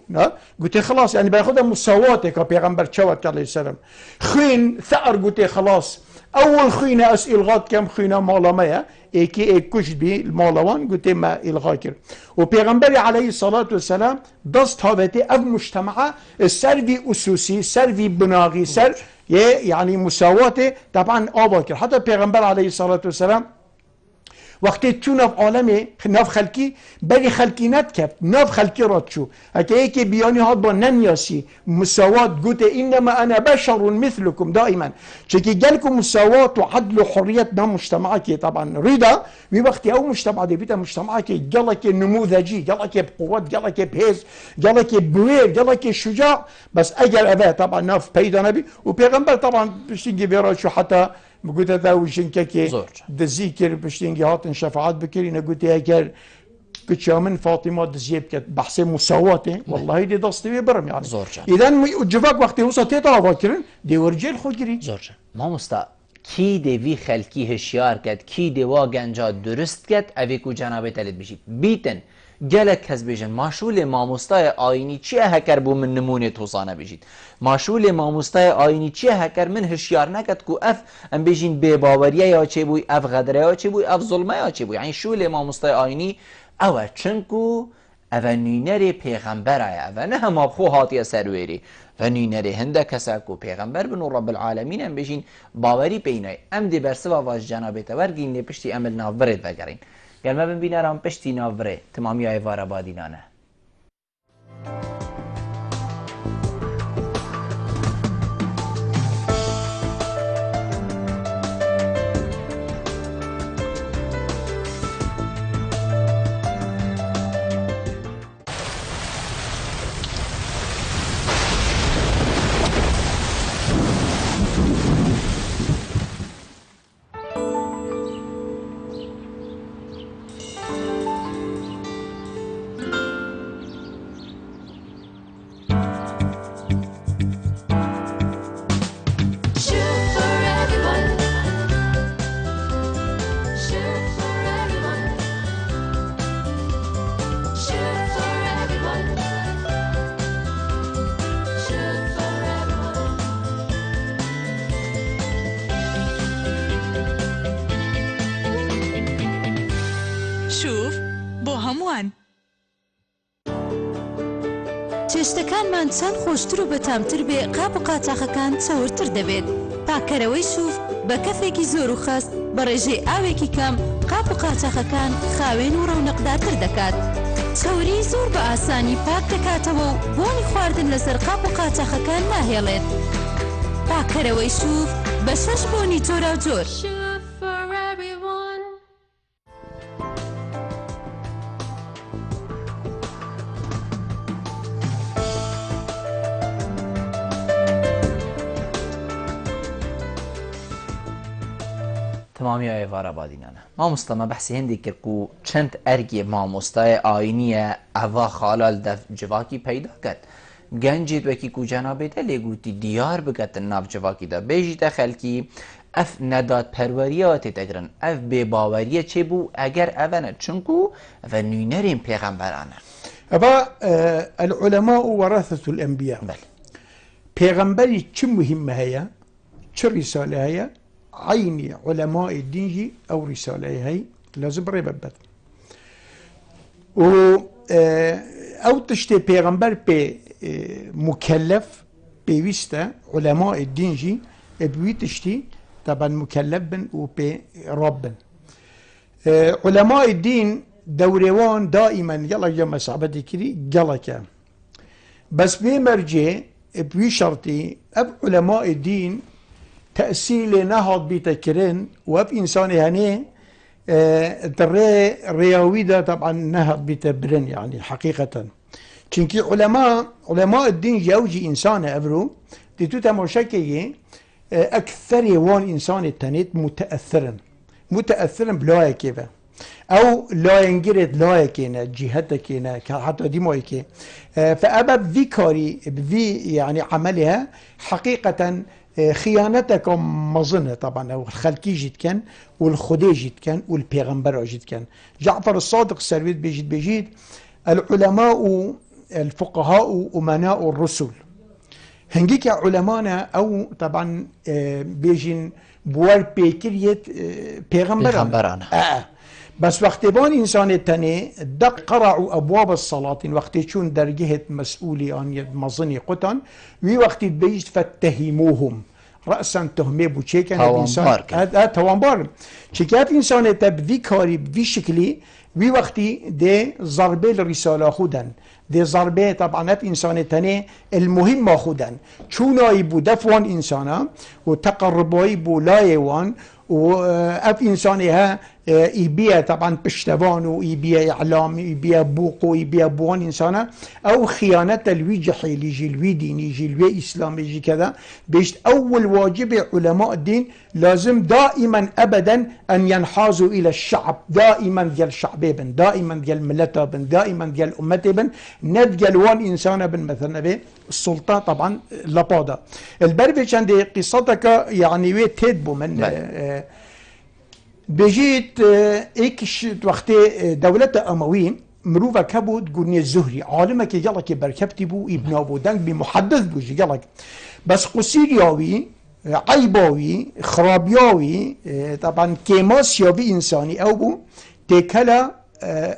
قلت خلاص يعني باخذها مساواته كبيغمبر تشوت عليه السلام خين ثأر قلت خلاص اول خينه اس الغات كم خينه مالاميه ايكي كش بي المالوان قلت ما الغاكر وبيغمبر عليه الصلاه والسلام دست هابته اب مجتمعه السرفي اسوسي سرفي بناغي سر يعني مساواته طبعا آباكر حتى پیغمبر عليه الصلاة والسلام وقتی تو ناف عالمه ناف خلکی بلی خلکی ندکب ناف خلکی راد شو هکه ایکی بیانی هاد با نمیاسی مساوات گوته اینما انا بشر مثلكم دائما چکی گلکو مساوات و عدل و حریت نام مجتمعه که طبعا ریدا وی وقتی او مجتمع دی بیتا مجتمعه که گلک نموذجی گلک بقوت گلک بهز گلک بویر گلک شجاع بس اگر اوه طبعا ناف پیدا نبی و پیغمبر طبعا بشتینگی بیرا شو حتی قلت هذا وشنكا كي دزيكر بشتينجي هاتن شفاعات بكري قلت هيكر كنت من فاطمه دزيب كت بحسب مساواته والله دي دستي برم يعني اذا جفاك وقت وصل تيتا فاكرين دي ورجال خجري زورجا ما مستا کی دوی خلکی هشیار کد کی دوا گنجا درست کد اوی کو جنابه تلید بشید بیتن گلک کس بیشن ماشول ماموستای آینی چیه هکر بو من نمونه توسانه بشید ماشول ماموستای آینی چیه هکر من هشیار نکد کو اف ام بیشین بی باوریه یا چه بوی اف غدره یا چه بوی اف ظلمه یا چه بوی یعنی شول ماموستای آینی اوه چنکو اوه نینر پیغمبر اوه نه هم خو هاتی سرویری و نینر هنده کسا کو پیغمبر بنو رب العالمین ام بیشین باوری بینای ام دی برسه و واج جنابه تورگین دی پشتی عمل نافبرد وگرین گرمه ببینه رام پشتی نافبره تمامی آیوار آبادینانه شوف بۆ هەمووان چێشتەکانمان چەند خۆشتر و بەتامتر بێ قاپ و قاچاقەکان چەورتر دەبێت پاکەرەوەی شوف بە کەفێکی زۆر و خەس بە ڕێژەی ئاوێکی کەم قاپ و قاچاقەکان خاوێن و ڕەونەقدارتر دەکات چەوری زۆر بە ئاسانی پاک دەکاتەوە و بۆنی خواردن لەسەر قاپ و قاچاقەکان ناهێڵێت پاکەرەوەی شوف بە 6 بۆنی جۆرا و جۆر تمامی آیوار آبادینانه ما مستمع بحثی هندی کرد کو چند ارگی ما مستای آینی اوا خالال دف جواکی پیدا کرد گنجید وکی کو جنابه ده لگوتی دیار بگت ناف جواکی ده بیجی ده خلکی اف نداد پروریات تگرن اف بی باوریه چه بو اگر اوانه چونکو اف نوینرین پیغمبرانه ابا العلماء ورثة الانبياء بله پیغمبری چه مهمه هيا چه رساله هيا عيني علماء الدين او رساله هي لازم رببت و او تشتي پیغمبر به مكلف بيوستا علماء الدين جي بيتشتي طبعا مكلف بن و برب علماء الدين دوريوان دائما يلا جمع صعبتي كري جلك بس بمرجع بيشرتي اب علماء الدين تأثير نهض بتكرين واب إنسان يعني ترى رياويدا طبعا نهض بتبرن يعني حقيقة چونكي علماء الدين جوجي إنسان أبرو ديتو تماشاكي أكثر وان إنسان التانيت متأثرا بلاي كيفا أو لا ينجرد لا كينا جهته كينا حتى دي مويكي فأبا في كاري في يعني عملها حقيقة خيانتكم مظنة طبعا او الخلقي جيت كان والخدي جيت كان والبيغمبر جيت كان جعفر الصادق السرويت بيجيد العلماء الفقهاء أمناء الرسل هنجيك علمانا او طبعا بيجين بوار بيكريت بيغمبران بس وقت بان انسان التاني دق قرعوا ابواب الصلاة وقت يشون درجه مسؤولي عن مظني قطن وي وقت بيجت فاتهموهم رأسا تهمه بو چه كان توانبار الإنسان كان. توانبار چكات الإنسان تبذي كاري بذي شكلي وي وقتي دي ضربه الرسالة خودن دي ضربه طبعا إنسان تاني المهم خودن چوناي بو دفوان إنسانا وتقرباي بو لايوان وأف إنسانها يبيع طبعا بشتوان ويبيع إعلام يبيع بوق ويبيع بوان إنسانا أو خيانة الوي جحيل يجي الوي دين يجي الوي إسلام يجي كذا بيشت أول واجب علماء الدين لازم دائما أبدا أن ينحازوا إلى الشعب دائما ديال شعبين دائما ديال ملتابن دائما ديال أمتبن نديال وان إنسانا بن مثلا به السلطة طبعا لبادا البربش عند قصتك يعني وي تدبو من بجيت ايكش وقت دولة أموي مروفا كبو تقولني الزهري عالمك يجلك بركبتي بو ابن ابو دنك بمحدث بو يجلك بس قصيرياوي عيباوي خرابياوي طبعا كيماسياوي انساني او بو تكلا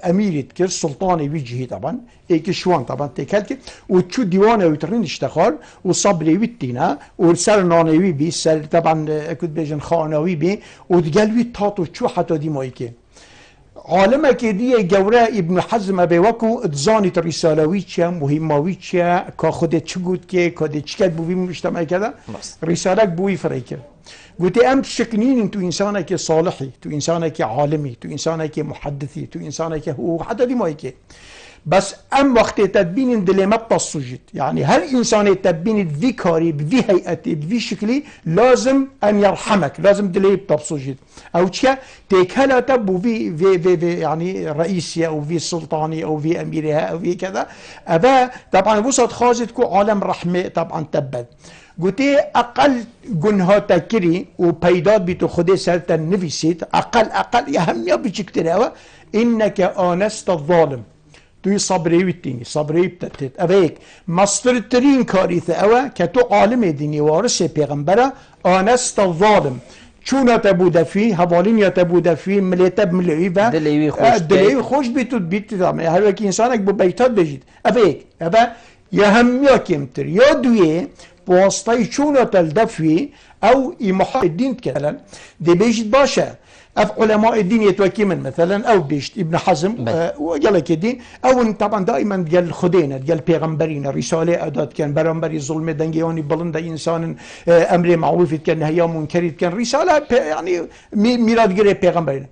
اميرت كر سلطاني وجهي طبعا ايكشوان طبعا تكلك وتشو ديوانه وترين اشتغال وصبري ويتينا وسرنانوي بي سر طبعا كنت بيجن خانوي بي وتقلوي تاتو شو حتى دي مايكي عالمك دي جورا ابن حزم بوكو تزاني رسالوي تشا مهموي تشا كاخد تشغوت كي كاد تشكد بو مجتمع كذا رسالك بوي فريكه قلت أنت شكنين أنتو إنسانك صالحي تو إنسانك عالمي تو إنسانك محدثي تو إنسانك هو حتى دي مايكي بس أم وقت تدبين دلما بتصجد يعني هل إنسان تدبين ذي كاري بذي هيئتي بذي شكلي لازم أن يرحمك لازم دلما بتصجد أو تشا تكلا تبو في يعني رئيسي أو في سلطاني أو في أميرها أو في كذا أبا طبعا وسط خازتكو عالم رحمة طبعا تبد قلت أقل جنها تكري وبيداد بتو خدي سالتا نفسيت أقل يهم يا بشكتراوا إنك آنست الظالم توي صبري ويتيني صبري بتتت أبيك مصدر الترين كارثة أوا كتو عالم ديني وارث پیغمبره آنست الظالم چون تبوده فی حوالین یا تبوده فی ملیتب ملوی و دلیوی خوش بیتود بیتید هر وکی انسانک بو بیتاد بجید أبيك أبا يهم يا كمتر يا دويه بواسطه چون تلدفي او محا الدين مثلا دي بيجد باشا اف علماء الدين يتوكي من مثلا او بيشت ابن حزم وقالك الدين او طبعا دائما ديال خدينا ديال بيغمبرين رساله ادات كان برامبري ظلم دنجيوني بلند انسان امر معروف كان نهي منكر كان رساله يعني ميراد غير بيغمبرين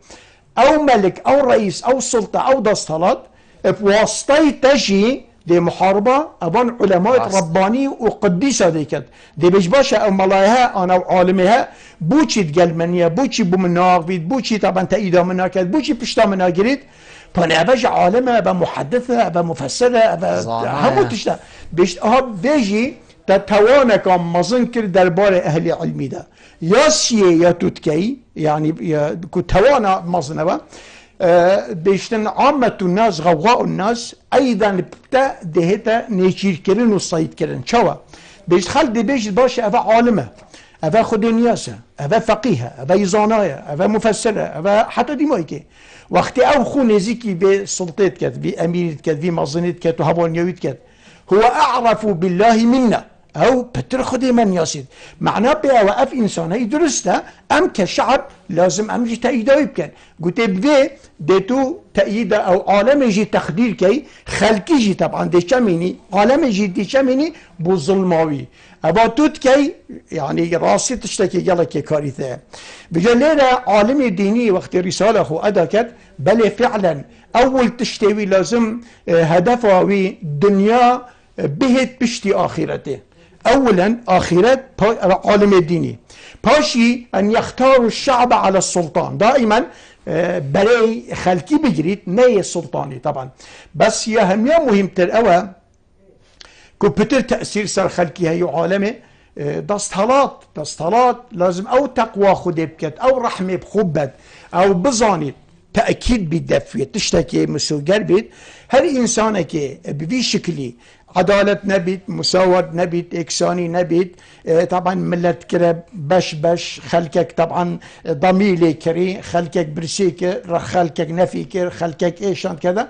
او ملك او رئيس او سلطه او دستالات بواسطه تجي دي محاربة أبان علماء رباني وقديسة ديكت دي بيش أو ملايها أنا عالمها بوشي تقل منيا بوشي بمناغ بيت بوشي طبعا تأيدا منها كد بوشي بشتا منها قريت فأنا أباش عالمها أبا محدثة أبا مفسرة أبا همو تشتا بيش بيجي تتوانك مظنكر دربار أهل علمي ده يا سيه يا توتكي يعني كتوانا مظنبا بيشتن عامة الناس غوغاء الناس أيضا بتا دهتا نيشير كرن وصيد كرن شوا بيش خلد بيش باش أفا عالمة أفا خدنياسة أفا فقيهة أفا يزانايا أفا مفسرة أفا حتى دي مايكي وقت أو خو نزيكي بسلطات كت بأميرت كت بمظنت كت وهبانيويت كت هو أعرف بالله منا أو بتر خدي من ياسد معناه بها وقف إنسان هي درسته أم كشعب لازم أمجي تأييده يبكن قلت بذي ديتو تأييده أو عالم يجي تخدير كي خلقي يجي طبعا دي شاميني عالم يجي دي شاميني بو ظلماوي أبا توت كي يعني راسي تشتكي يلا كي كارثة بجلالة عالم ديني وقت رسالة خو أداكت بل فعلا أول تشتوي لازم هدفه دنيا بهت بشتي آخرته أولا آخرت عالم الديني باشي أن يختاروا الشعب على السلطان دائما بري خلقي بجريت ني السلطاني طبعا بس يهم يا مهم ترأوا كبتر تأثير سر خلقي هي عالمه دستهلات لازم أو تقوى خده بكت أو رحمة بخبت أو بزانت تأكيد بالدفية تشتكي مسوقر بيت هر إنسانك بذي شكلي عدالة نبيت مساواة نبيت إكساني نبيت طبعا ملت كرب بش خلقك طبعا ضميلي كري خلقك برسيك خلقك نفيك خلقك إيشان كذا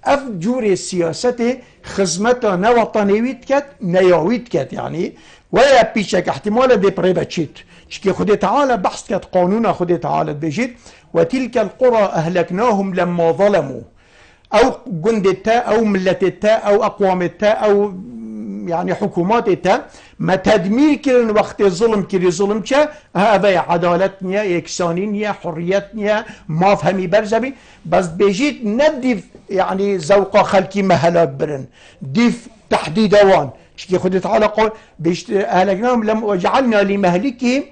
أف جوري السياسة خزمتها نوطنيويت كت نيويت كت يعني ويا بيشك احتمال دي بريباتشيت شكي خدي تعالى بحث كت قانون خدي تعالى بيجيت وتلك القرى أهلكناهم لما ظلموا أو جند التاء أو ملة التاء أو أقوام التاء أو يعني حكومات التاء ما تدمير كرن وقت الظلم كري ظلم شا هذا عدالتنيا إكسانينيا حريتنيا ما فهمي برزبي بس بيجيت ندف يعني زوقا خلقي مهلاك برن ديف تحديد اوان شكي خدي تعالى قول أهلكناهم لم وجعلنا لمهلكهم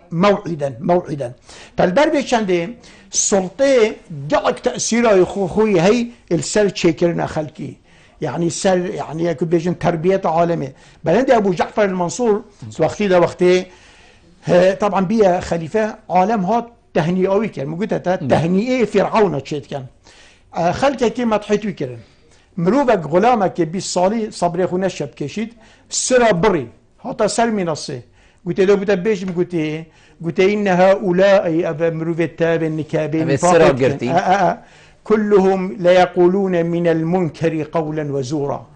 موعدا فالبر بيشاندي السلطة دعك تأثيرها يخوي هي السر تشكرنا خلقي يعني السر يعني يكون بيجن تربية عالمية بلند أبو جعفر المنصور وقتي ده وقتي طبعا بيا خليفة عالم هات تهنئوي كان موجودة تهنئة فرعون تشيت كان خلقه كما تحيتوي كرن مروبك غلامك بالصالي صبري خو نشب كشيد سرا بري حتى سر منصه قلت له بتبيش قلت إن هؤلاء أبا مروفتا بالنكابين كلهم لا يقولون من المنكر قولا وزورا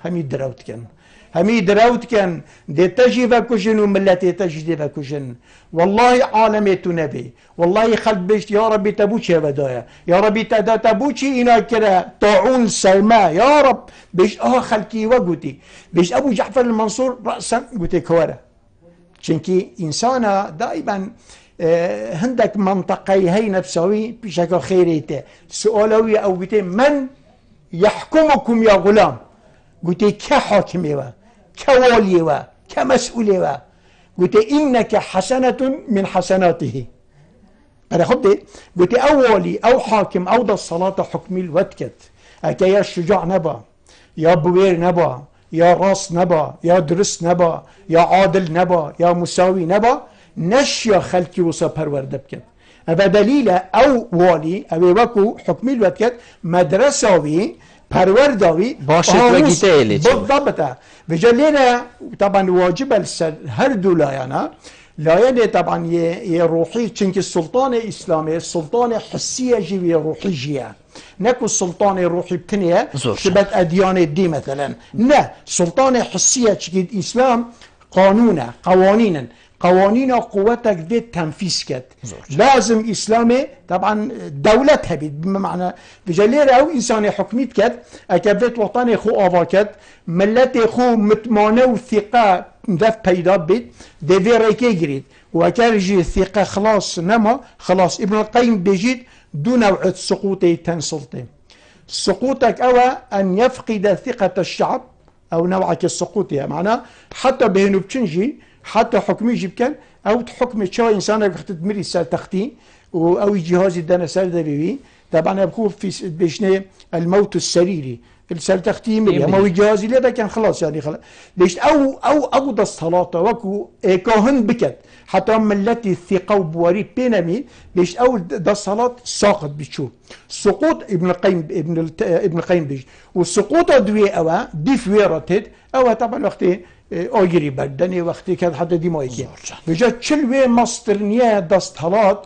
همي دراوت كان دي تجيب كشن وملتي تجيب كشن والله عالمي نبي والله خلق بيش يا ربي تبوشي يا بدايا يا ربي تبوشي إنا كرا طاعون سلمى يا رب بيش خلقي وقوتي بيش أبو جعفر المنصور رأسا قوتي كورا چونكي إنسانا دائما هندك منطقي هي نفسوي بشكل خيريته سؤالوي أو قلت من يحكمكم يا غلام قلت كحاكمي كوالي كمسؤولي قلت إنك حسنة من حسناته أنا خبتي قلت أولي أو حاكم أو دا الصلاة حكمي الوتكت أكا يا الشجاع نبا يا بوير نبا يا راس نبا يا درس نبا يا عادل نبا يا مساوي نبا نشيا خلقي وصا پرورده بكت أبا دليل أو والي أو وكو حكمي الوتكت مدرساوي پرورداوي باشت وقيته اللي بالضبط بجلينا طبعا واجب السر هر دولايانا لاينه طبعا روحي چونك السلطان الإسلامي السلطان حسية جيوية روحي جيا نكو السلطان روحي بتنية شبت أديان الدين مثلا لا سلطان حسية چونك الإسلام قانونا قوانين قوتك دي تنفيذ كت لازم إسلامي طبعا دولتها بمعنى بجلير أو إنساني حكميت كت أكبت وطني خو آفاكت ملتي خو متمانة وثقة دف بيدا بيت دي في ريكي جريد وكارجي الثقة خلاص نما خلاص ابن القيم بيجيد دون نوع سقوطي تنسلطي سقوطك أو أن يفقد ثقة الشعب أو نوعك السقوطية معناه حتى بهنو بتنجي حتى حكمي يجيب كان او حكم شو انسان وقت تدمري سال تختي او جهاز الدنا سال دبي طبعا ابكو في بيشني الموت السريري السال تختي مري ما هو جهاز اللي كان خلاص يعني خلاص ليش او اقضى الصلاه وكو كاهن بكت حتى ملتي الثقه وبوري بينامي ليش او ده الصلاه ساقط بتشوف سقوط ابن القيم بيج والسقوط دوي او دي فيرتد او طبعا وقت آگری بردنی وقتی که حتی دیمایی که بجا چلوه مصدرنیه دستهلات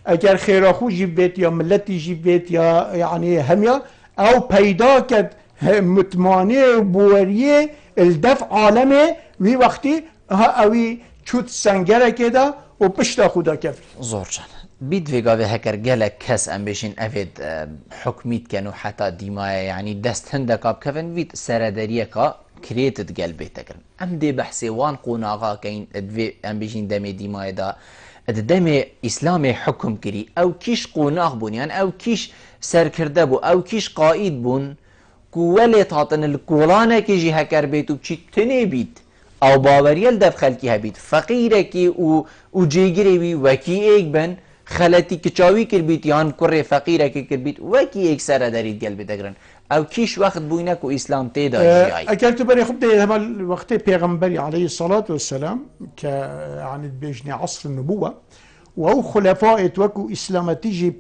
اگر خیراخو جیبت یا ملتی جیبت یا يعني همیا او پیدا کد متمانه بوریه الدفع عالمه وی وقتی ها اوی چوت سنگره کده و پشتا خدا کفر زور جان بيد فيغاوي هكر جالك كاس امبيشن افيد حكميت كانوا حتى ديمايا يعني دست هندك اب كفن فيت سردريكا كريتد قلبي تكرن ام دي بحثي وان قوناغا كاين ادفي امبيشن دمي ديمايا دا دمي اسلامي حكم كري او كيش قوناغ بون يعني او كيش سركرده بو او كيش قائد بون كولي تعطن الكولانا كيجي هكر بيتو بشي تني بيت او باوريال دف خلقي هبيت فقيركي و جيگري وكي ايك بن خلتي كچاوي كربيت يان كره فقيره كربيت وكي ايك سر دريد قلبي تقرن او كيش وقت بوينك واسلام تيدا جاي اكلت بري خبتي هما الوقت پیغمبري عليه الصلاه والسلام ك يعني بيجني عصر النبوه وهو خلفاء توكو اسلام تيجي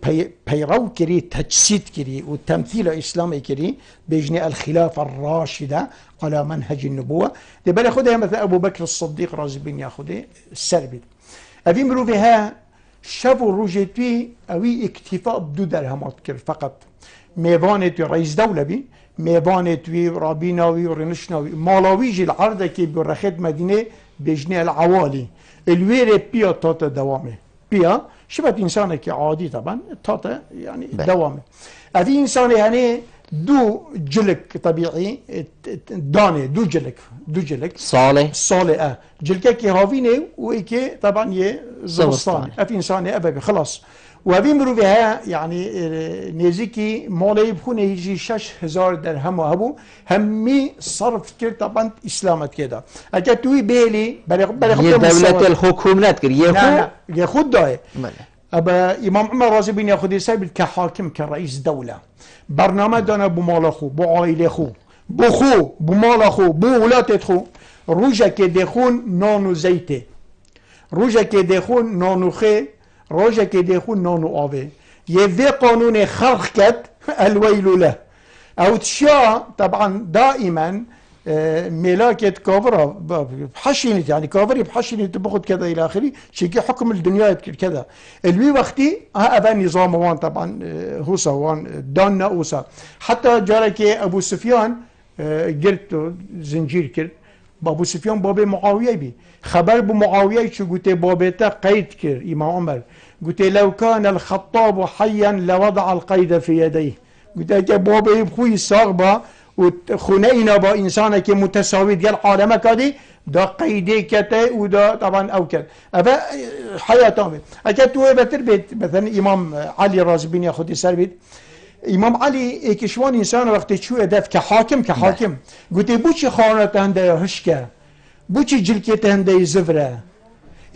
بيرو كري تجسيد كري والتمثيل اسلامي كري بيجني الخلافه الراشده على منهج النبوه دي بري خدها مثلا ابو بكر الصديق رازي بن ياخذ السربي ابي مرو بها شافوا روجيتي اوي اكتفاء بدو درهمات كر فقط ميوانت رئيس دولة بي ميبانت وي ورابيناوي ورنشناوي مالاوي جي العرضة كي برخيت مدينة بجنة العوالي الويري بيا تاتا دوامه بيا شبه إنسان كي عادي طبعا تاتا يعني دوامه هذه إنسان يعني دو جلك طبيعي دانه دو جلك صالح جلك كي هافينه ويكي طبعا يه زبستان افي انسان ابي خلاص وهذه مروفها يعني نيزيكي مالي بخونه يجي 6000 درهم وهبو همي صرف كر طبعا اسلامت كده اجا توي بيلي بلغ دولة الحكومات كر ياخذ ده ابا امام عمر رازي بن ياخذ يساب كحاكم كرئيس دوله برنامه دانا بو مال خو بو عائله خو بو خو بو مال خو بو ولات خو روجا كي دخون نانو زيته روجا كي دخون نانو خي روجا كي دخون نانو اوي يفي قانون خرخت الويل له او تشا طبعا دائما ملاكة كافرة بحشينت يعني كافري بحشينت باخذ كذا الى اخره شيء حكم الدنيا كذا الوي وقتي ابا نظام وان طبعا هوسا وان دانا اوسا حتى جارك ابو سفيان قلت زنجير كر ابو سفيان باب معاويه بي خبر بمعاويه شو قلت بابته قيد كر امام عمر قلت لو كان الخطاب حيا لوضع القيد في يديه قلت بابي بخوي صاغبه وخنينا با انسانك متساوي ديال عالمك هذه دا قيدي كتا ودا طبعا او كذا ابا حياتهم اكيد تو بتربيت مثلا امام علي رازبين ياخذ سربيت امام علي اكشوان انسان وقت شو هدف كحاكم قلت بوشي خانه عنده هشكه بوشي جلكته عنده زفره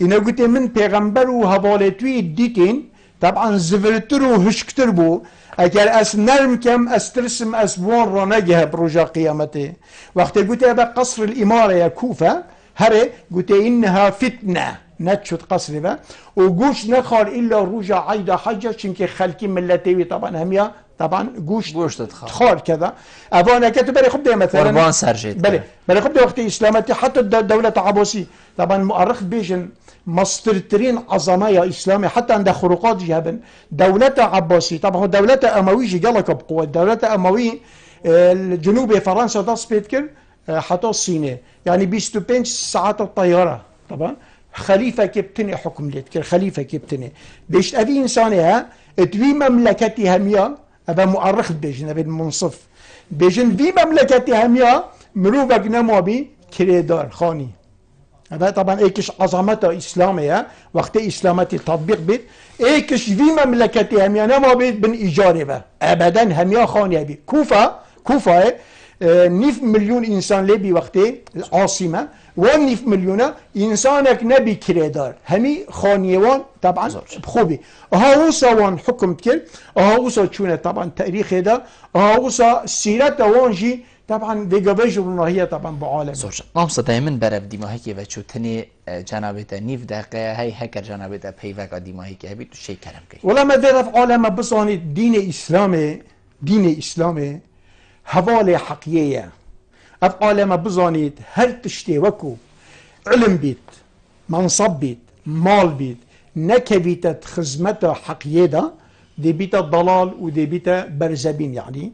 انا قلت من پیغمبر وحوالتوي ديتين طبعا زفرتر وهشكتر بو اگر اس نرم كم استرسم اسبوان رانجه بروجا قيامته وقت قلت هذا قصر الاماره يا كوفه هري قلت انها فتنه نتشت قصر با وقوش نخال الا روجا عيدا حجه شنكي خلكي ملتي طبعا هميا طبعا قوش تخال كذا ابانا كتب لي خبده مثلا قربان سرجت بلي خبده وقت اسلامتي حتى الدوله عباسي طبعا مؤرخ بيجن مصدرترين عظماء اسلامي حتى عند خروقات جهبن دولة عباسي طبعا دولة اموي جي قالك بقوه دولة اموي الجنوب فرنسا داس بيتكر حتى الصين يعني 25 ساعات الطياره طبعا خليفه كبتني حكم ليتكر خليفه كبتني بيش ابي انسانها توي مملكتي هميا ابا مؤرخ بيجن ابي المنصف بيجن في مملكتي هميا مروبك نموبي كريدار خاني هذا طبعا ايكش عظمته اسلاميه وقت اسلامتي تطبيق بيت ايكش في مملكتي هميا نما بيت بن ايجاره ابدا هميا خاني بي كوفه 9 مليون انسان لبي وقتي العاصمه و9 مليون انسانك نبي كريدار همي خانيوان طبعا خوبي هاوسا وان حكم كل هاوسا شونه طبعا تاريخ هذا هاوسا سيرته وانجي طبعا ديجافيج هي طبعا بعالم زوج نامسا دائما برف ديماهيكي و تني جنابته نيف دقيقه هي هكر جنابته بيفك ديماهيكي هبي تو شي كلام كي ولا ما درف عالم بصاني دين اسلامي حواله حقيقيه اف عالم بزانيت هل تشتي وكو علم بيت منصب بيت مال بيت نكبيت خزمته حقيقيه دي بيت ضلال ودي بيت برزبين يعني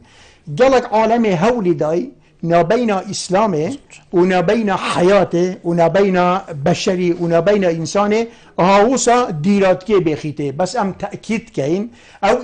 قالك عالمي هولي داي نبين اسلامي ونبين حياته ونبين بشري ونبين انساني هاوسا ديرات كي بخيته بس ام تاكيد كاين او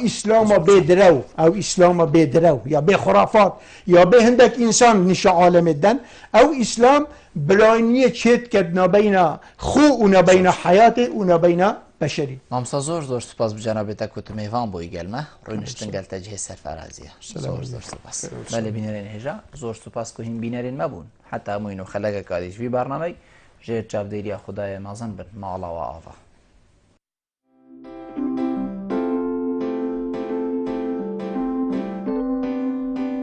اسلام بيدرو يا بخرافات يا بهندك انسان نشا عالم الدن او اسلام بلاينيه تشيت كد نبين خو ونبين حياته ونبين بشري نامسا زور سپاس بجنابته كنت ميوان بوي gelme روينشتن قال تجهيز سفرازيه زور سپاس بله بينرين هجا زور سپاس كو هين بينرين مبون حتى موينو خلقه قاديش في برنامج جير جاب ديريا خدايا نازن بن مالا و آفا